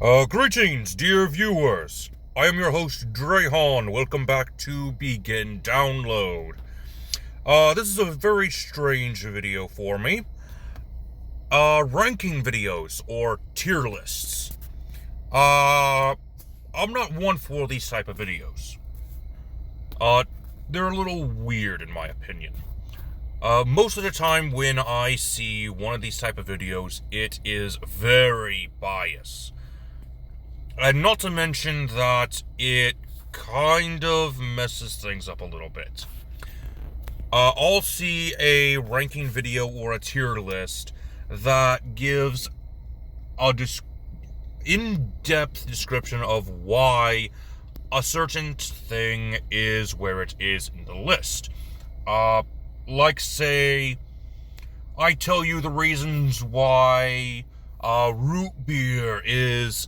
Greetings, dear viewers. I am your host, Drehan. Welcome back to Begin Download. This is a very strange video for me. Ranking videos, or tier lists. I'm not one for these type of videos. They're a little weird in my opinion. Most of the time when I see one of these type of videos, it is very biased. And not to mention that it kind of messes things up a little bit. I'll see a ranking video or a tier list that gives a in-depth description of why a certain thing is where it is in the list. Like, say, I tell you the reasons why root beer is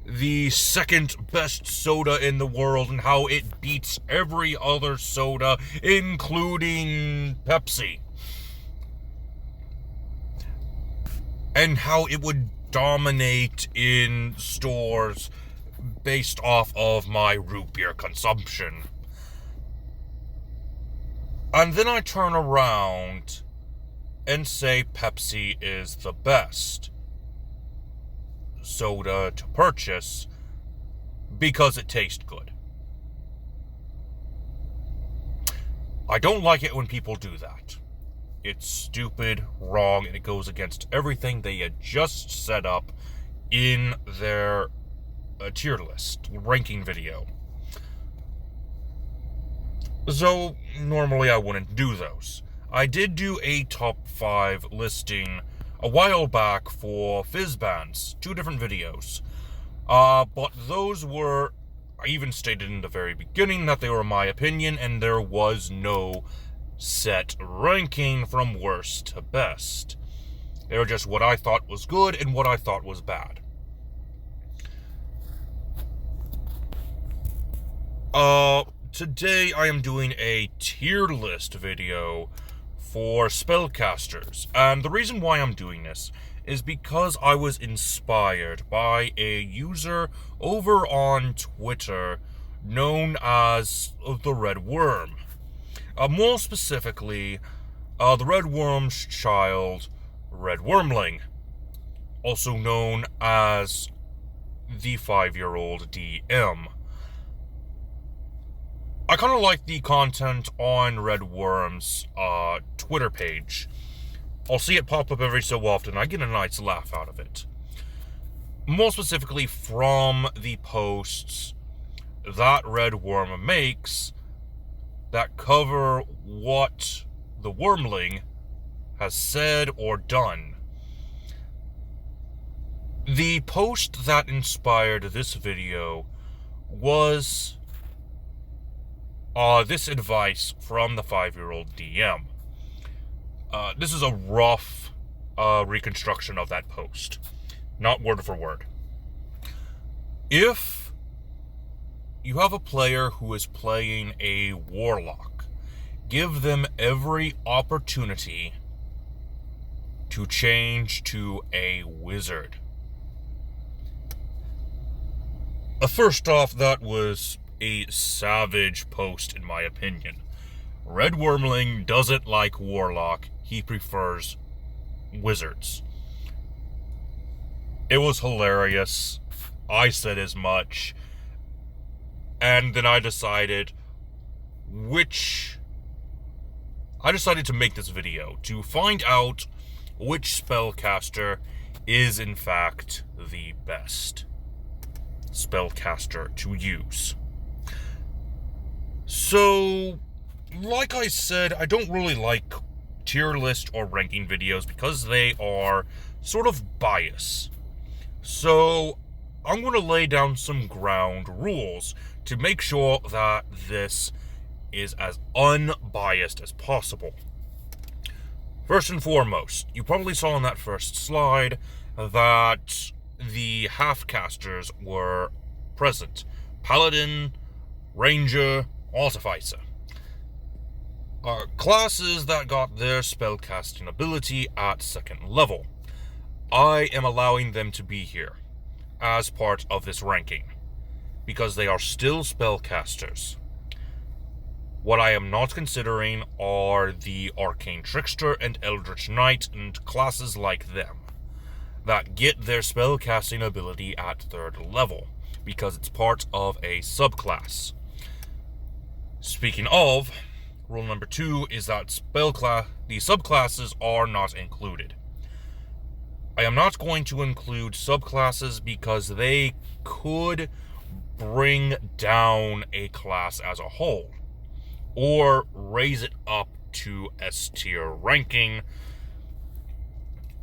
the second best soda in the world and how it beats every other soda, including Pepsi. And how it would dominate in stores based off of my root beer consumption. And then I turn around and say Pepsi is the best soda to purchase because it tastes good. I don't like it when people do that. It's stupid, wrong, and it goes against everything they had just set up in their tier list ranking video. So normally I wouldn't do those. I did do a top 5 listing a while back for fizz bands, 2 different videos. But those were, I even stated in the very beginning that they were my opinion, and there was no set ranking from worst to best. They were just what I thought was good and what I thought was bad. Today I am doing a tier list video for spellcasters, and the reason why I'm doing this is because I was inspired by a user over on Twitter known as the Red Worm. More specifically, the Red Worm's child, Red Wormling, also known as the 5-year-old DM. I kind of like the content on Red Worm's Twitter page. I'll see it pop up every so often. I get a nice laugh out of it. More specifically from the posts that Red Worm makes that cover what the Wormling has said or done. The post that inspired this video was this advice from the 5-year-old DM. This is a rough reconstruction of that post, not word for word. If you have a player who is playing a Warlock, give them every opportunity to change to a Wizard. First off, that was a savage post in my opinion. Red Wormling doesn't like Warlock, he prefers Wizards. It was hilarious. I said as much. And then I decided to make this video to find out which spellcaster is in fact the best spellcaster to use. So, like I said, I don't really like tier list or ranking videos because they are sort of biased. So, I'm going to lay down some ground rules to make sure that this is as unbiased as possible. First and foremost, you probably saw in that first slide that the half-casters were present. Paladin, Ranger, Artificer. Classes that got their spellcasting ability at 2nd level. I am allowing them to be here. as part of this ranking, because they are still spellcasters. What I am not considering are the Arcane Trickster and Eldritch Knight and classes like them that get their spellcasting ability at 3rd level, because it's part of a subclass. Speaking of, rule number 2 is that the subclasses are not included. I am not going to include subclasses because they could bring down a class as a whole, or raise it up to S tier ranking,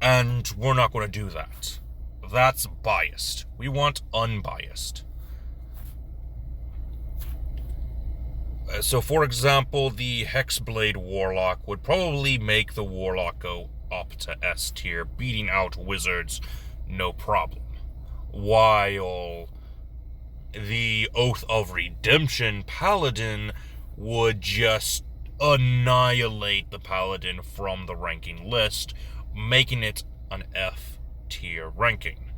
and we're not going to do that. That's biased. We want unbiased. So, for example, the Hexblade Warlock would probably make the Warlock go up to S tier, beating out wizards, no problem. While the Oath of Redemption Paladin would just annihilate the Paladin from the ranking list, making it an F tier ranking.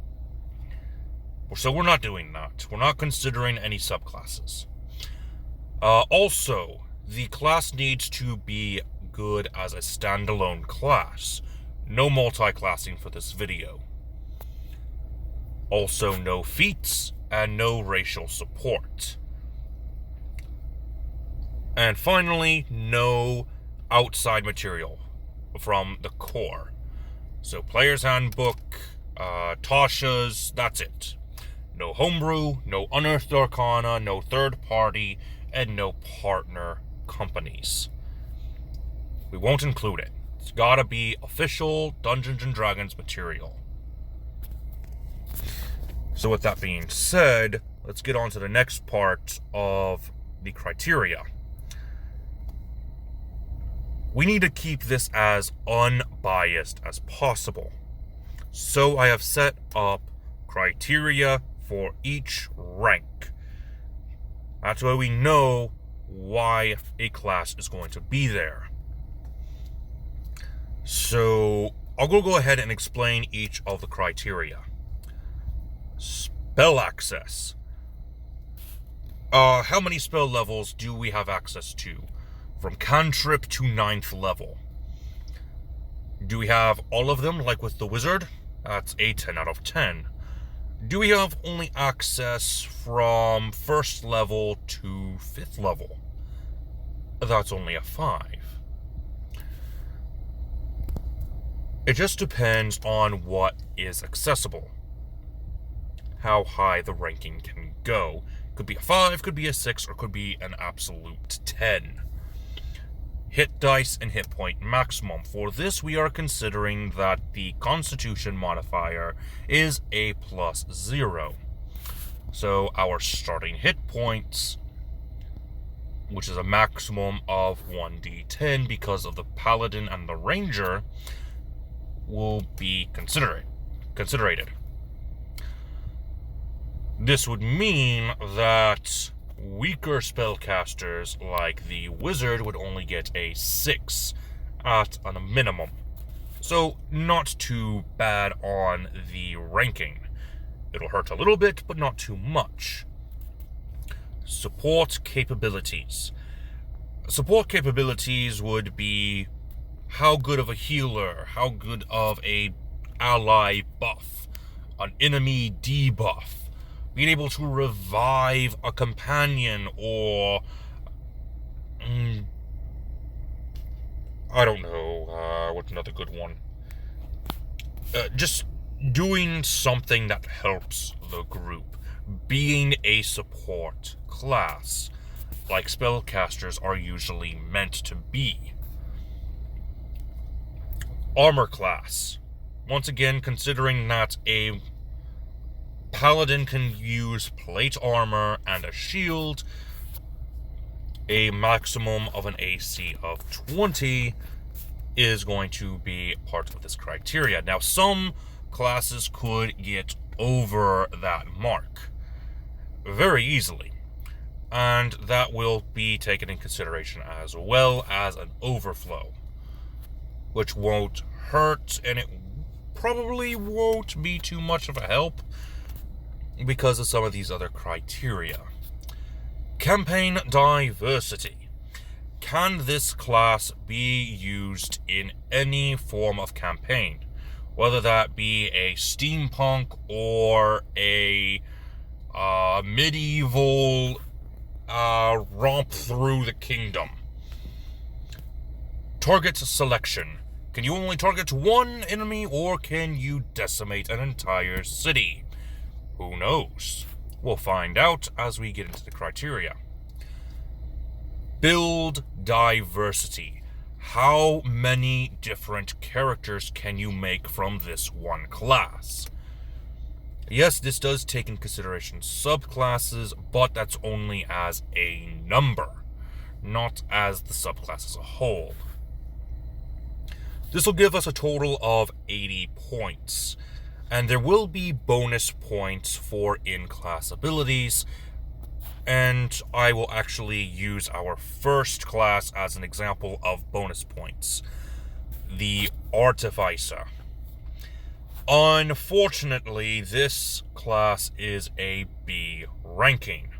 So we're not doing that. We're not considering any subclasses. Also, the class needs to be good as a standalone class. No multi-classing for this video. Also, no feats and no racial support. And finally, no outside material from the core. So, Player's Handbook, Tasha's, that's it. No homebrew, no unearthed arcana, no third party, and no partner companies. We won't include it. It's gotta be official Dungeons & Dragons material. So with that being said, let's get on to the next part of the criteria. We need to keep this as unbiased as possible. So I have set up criteria for each rank. That's why we know why a class is going to be there. So I'll go ahead and explain each of the criteria. Spell access. How many spell levels do we have access to? From cantrip to 9th level. Do we have all of them, like with the wizard? That's a 10 out of 10. Do we have only access from 1st level to 5th level? That's only a 5. It just depends on what is accessible. How high the ranking can go. Could be a 5, could be a 6, or could be an absolute 10. Hit dice and hit point maximum. For this, we are considering that the Constitution modifier is a +0. So our starting hit points, which is a maximum of 1d10 because of the Paladin and the Ranger, will be considered. This would mean that weaker spellcasters like the wizard would only get a 6 at a minimum. So not too bad on the ranking. It'll hurt a little bit, but not too much. Support capabilities. Support capabilities would be how good of a healer, how good of a ally buff, an enemy debuff, being able to revive a companion, or I don't know, what's another good one? Just doing something that helps the group, being a support class, like spellcasters are usually meant to be. Armor class. Once again, considering that a Paladin can use plate armor and a shield, a maximum of an AC of 20 is going to be part of this criteria. Now, some classes could get over that mark very easily, and that will be taken in consideration as well as an overflow, which won't hurt, and it probably won't be too much of a help. because of some of these other criteria. Campaign diversity. Can this class be used in any form of campaign? Whether that be a steampunk or a medieval romp through the kingdom. Target selection. Can you only target one enemy, or can you decimate an entire city? Who knows? We'll find out as we get into the criteria. Build diversity. How many different characters can you make from this one class? Yes, this does take in consideration subclasses, but that's only as a number, not as the subclass as a whole. This will give us a total of 80 points, and there will be bonus points for in-class abilities, and I will actually use our first class as an example of bonus points, the Artificer. Unfortunately, this class is a B ranking.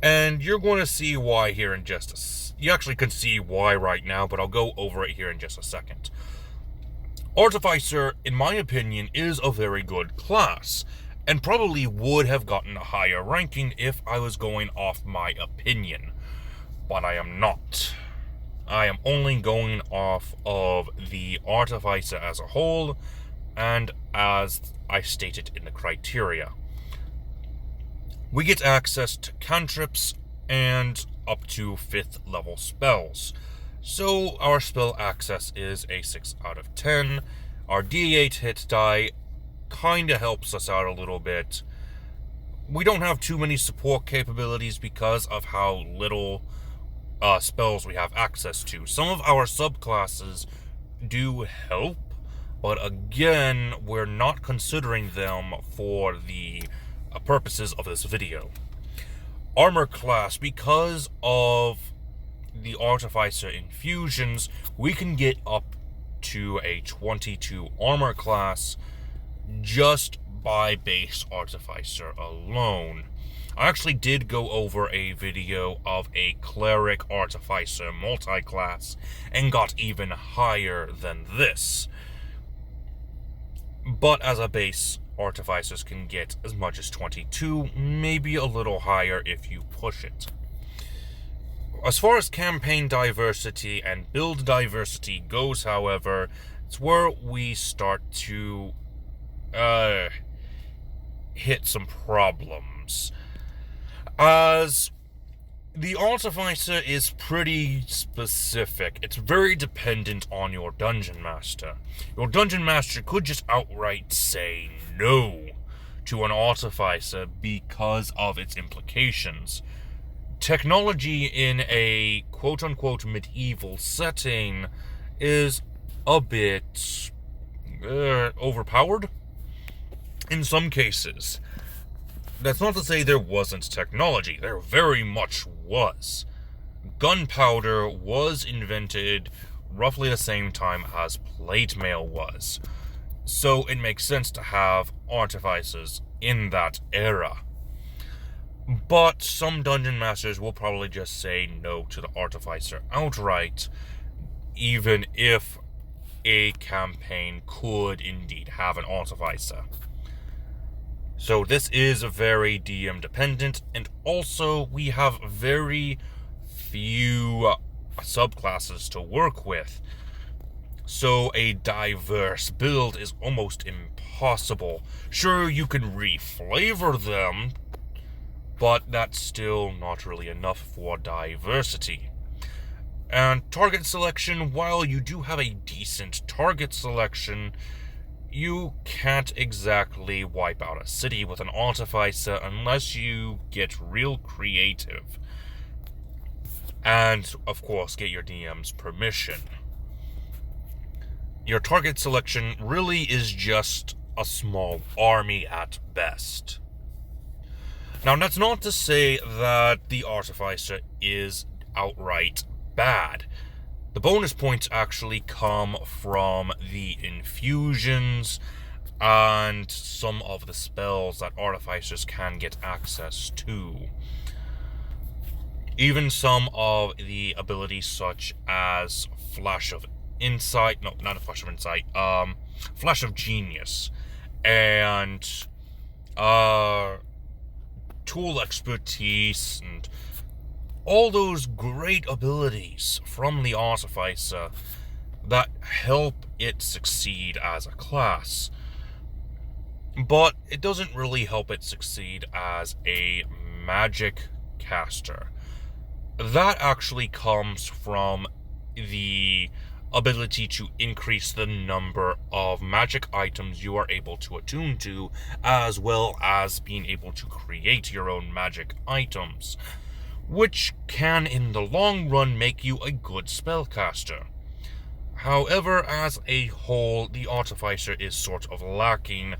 And you're going to see why here in just a... You actually can see why right now, but I'll go over it here in just a second. Artificer, in my opinion, is a very good class, and probably would have gotten a higher ranking if I was going off my opinion. But I am not. I am only going off of the Artificer as a whole, and as I stated in the criteria. We get access to cantrips and up to 5th level spells. So our spell access is a 6 out of 10. Our D8 hit die kinda helps us out a little bit. We don't have too many support capabilities because of how little spells we have access to. Some of our subclasses do help, but again, we're not considering them for the purposes of this video. Armor class, because of the Artificer infusions, we can get up to a 22 armor class just by base Artificer alone. I actually did go over a video of a Cleric Artificer multi-class and got even higher than this. But as a base, Artificers can get as much as 22, maybe a little higher if you push it. As far as campaign diversity and build diversity goes, however, it's where we start to hit some problems. As the Artificer is pretty specific. It's very dependent on your Dungeon Master. Your Dungeon Master could just outright say no to an Artificer because of its implications. Technology in a quote-unquote medieval setting is a bit overpowered in some cases. That's not to say there wasn't technology. There very much was. Gunpowder was invented roughly the same time as plate mail was. So it makes sense to have artificers in that era. But some dungeon masters will probably just say no to the Artificer outright, even if a campaign could indeed have an Artificer. So this is very DM dependent, and also we have very few subclasses to work with. So a diverse build is almost impossible. Sure, you can reflavor them, but that's still not really enough for diversity. And target selection, while you do have a decent target selection, you can't exactly wipe out a city with an Artificer unless you get real creative. And, of course, get your DM's permission. Your target selection really is just a small army at best. Now, that's not to say that the Artificer is outright bad. The bonus points actually come from the infusions and some of the spells that Artificers can get access to. Even some of the abilities such as Flash of Insight, no, not a Flash of Insight, Flash of Genius, and Tool Expertise, and all those great abilities from the Artificer that help it succeed as a class. But it doesn't really help it succeed as a magic caster. That actually comes from the ability to increase the number of magic items you are able to attune to, as well as being able to create your own magic items, which can in the long run make you a good spellcaster. However, as a whole, the Artificer is sort of lacking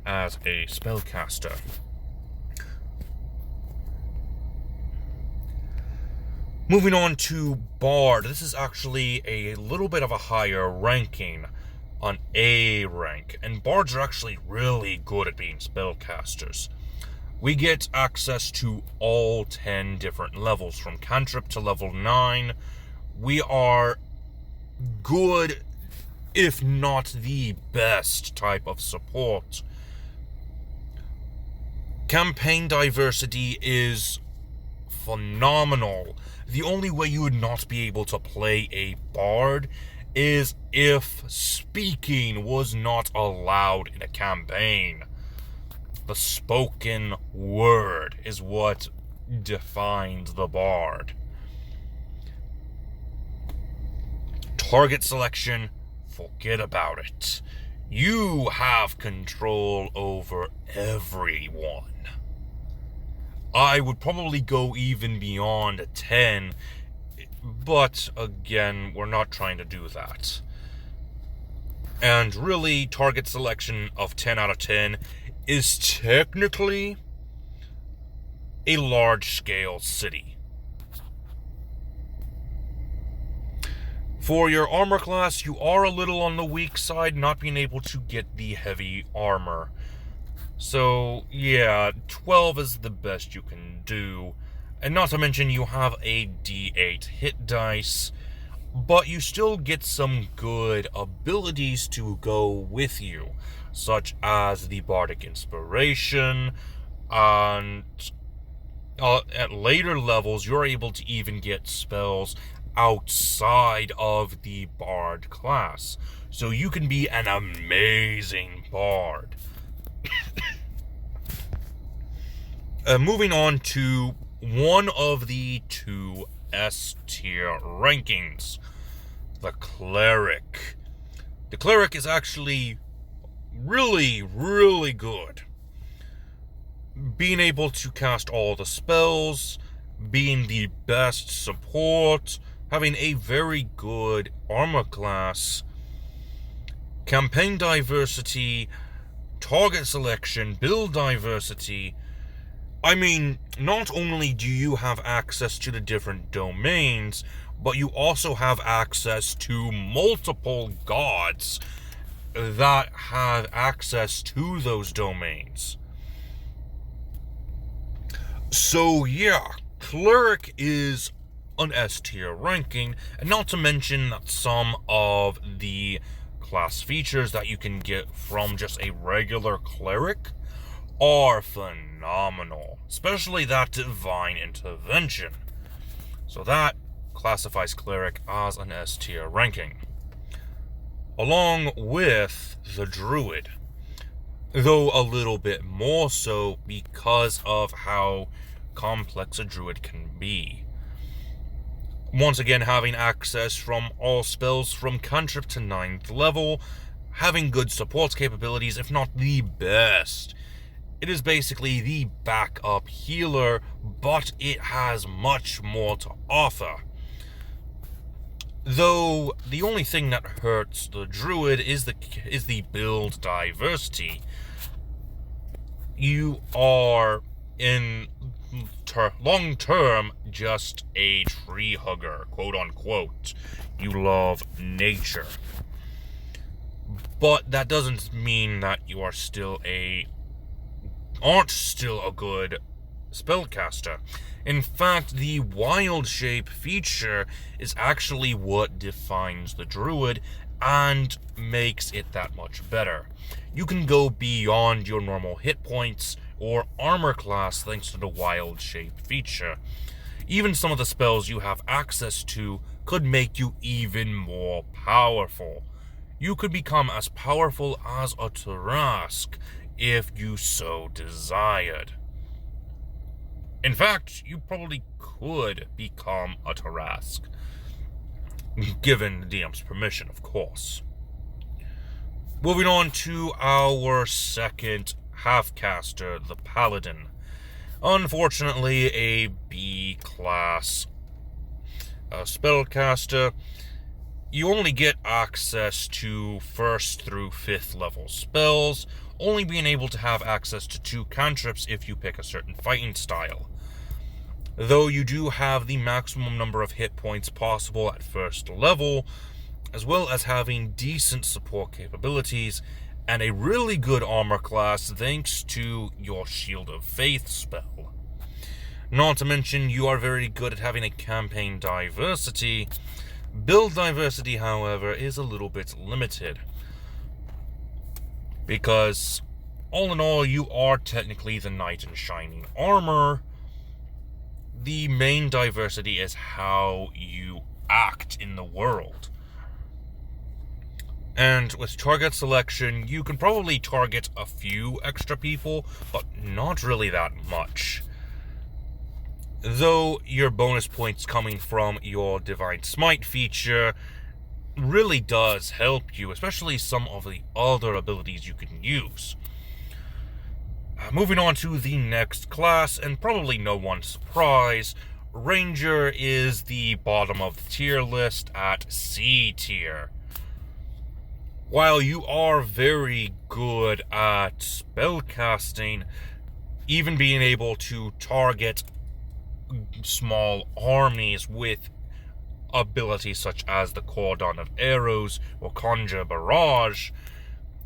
as a spellcaster. Moving on to Bard, this is actually a little bit of a higher ranking, on A rank, and Bards are actually really good at being spellcasters. We get access to all 10 different levels, from cantrip to level 9. We are good, if not the best type of support. Campaign diversity is phenomenal. The only way you would not be able to play a bard is if speaking was not allowed in a campaign. The spoken word is what defines the bard. Target selection, forget about it. You have control over everyone. I would probably go even beyond a 10, but again, we're not trying to do that. And really, target selection of 10 out of 10 is technically a large-scale city. For your armor class, you are a little on the weak side, not being able to get the heavy armor. So, yeah, 12 is the best you can do. And not to mention, you have a D8 hit dice, but you still get some good abilities to go with you, such as the Bardic Inspiration, and at later levels, you're able to even get spells outside of the Bard class. So you can be an amazing Bard. Moving on to one of the two S-tier rankings, the Cleric. The Cleric is actually really, really good. Being able to cast all the spells, being the best support, having a very good armor class, campaign diversity, target selection, build diversity. I mean, not only do you have access to the different domains, but you also have access to multiple gods that have access to those domains. So yeah, Cleric is an S-tier ranking, and not to mention that some of the class features that you can get from just a regular Cleric are phenomenal, especially that Divine Intervention. So that classifies Cleric as an S-tier ranking, along with the Druid, though a little bit more so because of how complex a Druid can be. Once again, having access from all spells from cantrip to 9th level, having good support capabilities, if not the best. It is basically the backup healer, but it has much more to offer. Though the only thing that hurts the Druid is the build diversity. You are in long term just a tree hugger, quote unquote. You love nature. But that doesn't mean that you aren't still a good spellcaster. In fact, the wild shape feature is actually what defines the druid and makes it that much better. You can go beyond your normal hit points or armor class thanks to the wild shape feature. Even some of the spells you have access to could make you even more powerful. You could become as powerful as a Tarask if you so desired. In fact, you probably could become a Tarask, given the DM's permission, of course. Moving on to our second half-caster, the Paladin. Unfortunately, a B-class spellcaster. You only get access to 1st through 5th level spells, only being able to have access to 2 cantrips if you pick a certain fighting style. Though you do have the maximum number of hit points possible at 1st level, as well as having decent support capabilities and a really good armor class thanks to your Shield of Faith spell. Not to mention, you are very good at having a campaign diversity. Build diversity, however, is a little bit limited, because all in all, you are technically the knight in shining armor. The main diversity is how you act in the world. And with target selection, you can probably target a few extra people, but not really that much. Though your bonus points coming from your Divine Smite feature really does help you, especially some of the other abilities you can use. Moving on to the next class, and probably no one's surprise, Ranger is the bottom of the tier list at C tier. While you are very good at spellcasting, even being able to target small armies with abilities such as the Cordon of Arrows or Conjure Barrage,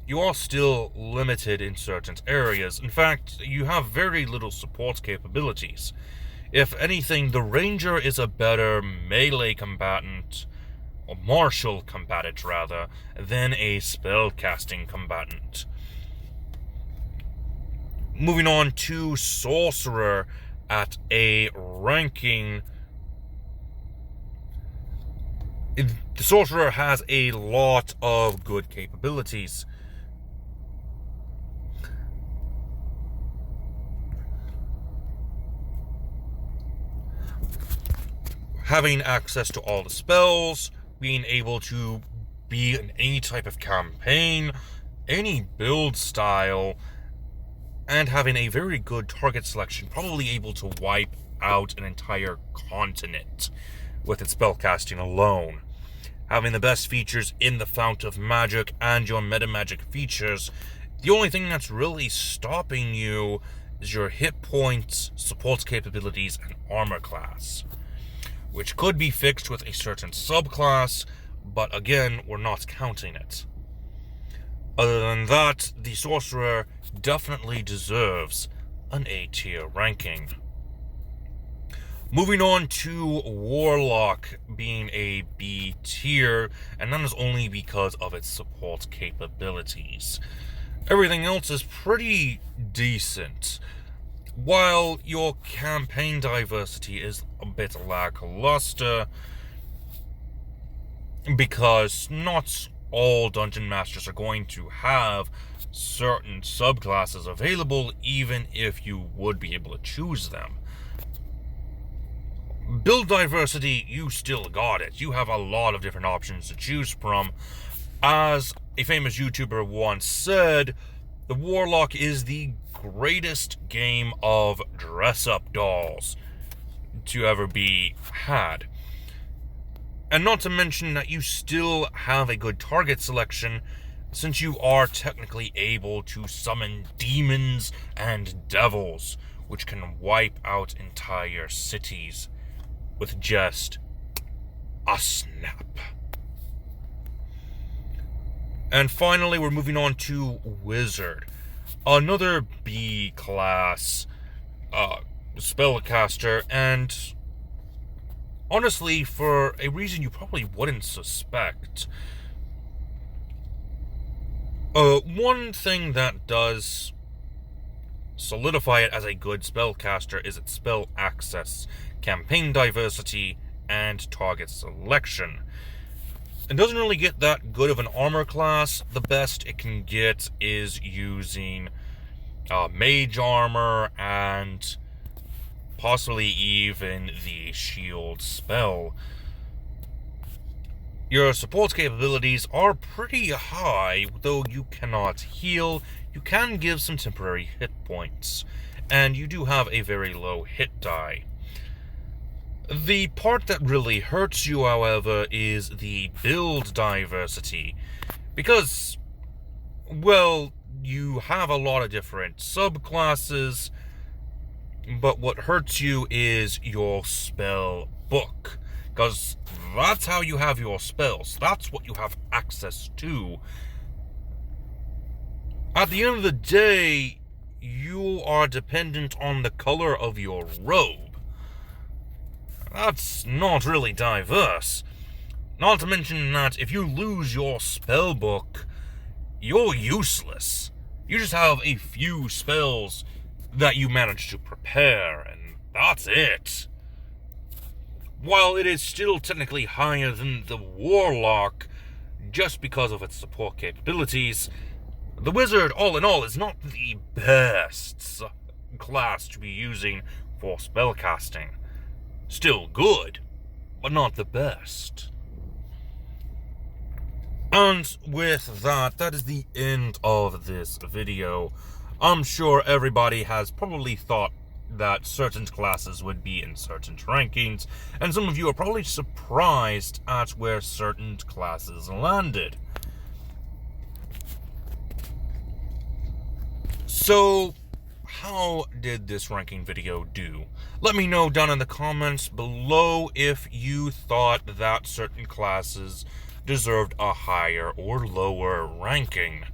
you are still limited in certain areas. In fact, you have very little support capabilities. If anything, the Ranger is a better melee combatant, or martial combatant rather, than a spellcasting combatant. Moving on to Sorcerer at a ranking. The Sorcerer has a lot of good capabilities. Having access to all the spells, being able to be in any type of campaign, any build style, and having a very good target selection, probably able to wipe out an entire continent with its spellcasting alone. Having the best features in the Fount of Magic and your meta magic features, the only thing that's really stopping you is your hit points, support capabilities, and armor class, which could be fixed with a certain subclass, but again, we're not counting it. Other than that, the Sorcerer definitely deserves an A tier ranking. Moving on to Warlock being a B tier, and that is only because of its support capabilities. Everything else is pretty decent. While your campaign diversity is a bit lackluster, because not all Dungeon Masters are going to have certain subclasses available, even if you would be able to choose them. Build diversity, you still got it. You have a lot of different options to choose from. As a famous YouTuber once said, the Warlock is the greatest game of dress-up dolls to ever be had. And not to mention that you still have a good target selection, since you are technically able to summon demons and devils, which can wipe out entire cities with just a snap. And finally, we're moving on to Wizard. Another B class spellcaster, and honestly, for a reason you probably wouldn't suspect. One thing that does solidify it as a good spellcaster is its spell access, campaign diversity, and target selection. It doesn't really get that good of an armor class. The best it can get is using mage armor and possibly even the shield spell. Your support capabilities are pretty high, though you cannot heal. You can give some temporary hit points, and you do have a very low hit die. The part that really hurts you, however, is the build diversity, because, well, you have a lot of different subclasses, but what hurts you is your spell book, because that's how you have your spells. That's what you have access to. At the end of the day, you are dependent on the color of your robe. That's not really diverse. Not to mention that if you lose your spell book, you're useless. You just have a few spells that you manage to prepare, and that's it. While it is still technically higher than the Warlock, just because of its support capabilities, the Wizard, all in all, is not the best class to be using for spellcasting. Still good, but not the best. And with that, that is the end of this video. I'm sure everybody has probably thought that certain classes would be in certain rankings, and some of you are probably surprised at where certain classes landed. So, how did this ranking video do? Let me know down in the comments below if you thought that certain classes deserved a higher or lower ranking.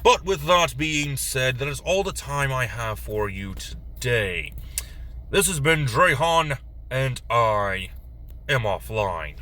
But with that being said, that is all the time I have for you today. This has been Drehan, and I am offline.